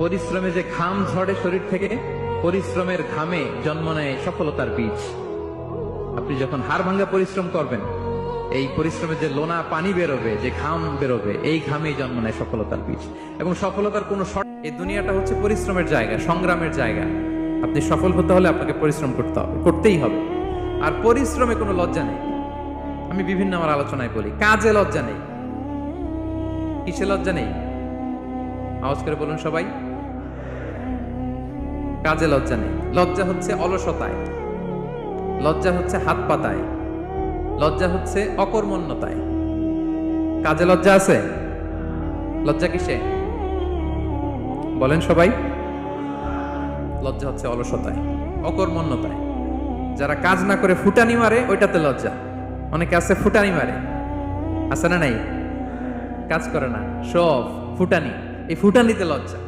পরিশ্রমে যে ঘাম ঝরে শরীর থেকে, পরিশ্রমের ঘামে জন্ম নেয় সফলতার বীজ। আপনি যখন হাড় ভাঙ্গা পরিশ্রম করবেন, এই পরিশ্রমে যে লোনা পানি বেরোবে, যে ঘাম বেরোবে, এই ঘামেই জন্ম নেয় সফলতার বীজ। এবং সফলতার কোনো এই দুনিয়াটা হচ্ছে পরিশ্রমের জায়গা, সংগ্রামের জায়গা। আপনি সফল হতে হলে আপনাকে পরিশ্রম করতে হবে, করতেই হবে। আর পরিশ্রমে কোনো লজ্জা নেই। আমি বিভিন্ন আমার আলোচনায় বলি, কাজে লজ্জা নেই। কিসে লজ্জা নেই? আওয়াজ করে বলুন সবাই। কাজে লজ্জা নেই। লজ্জা হচ্ছে অলসতায়, লজ্জা হচ্ছে হাত পাতায়, লজ্জা হচ্ছে অকর্মণ্যতায়। কাজে লজ্জা আছে? লজ্জা কিসে বলেন সবাই? লজ্জা হচ্ছে অলসতায়, অকর্মণ্যতায়। যারা কাজ না করে ফুটানি মারে, ওইটাতে লজ্জা। অনেকে আছে ফুটানি মারে, আছে না নাই? কাজ করে না, সব ফুটানি, এই ফুটানিতে লজ্জা।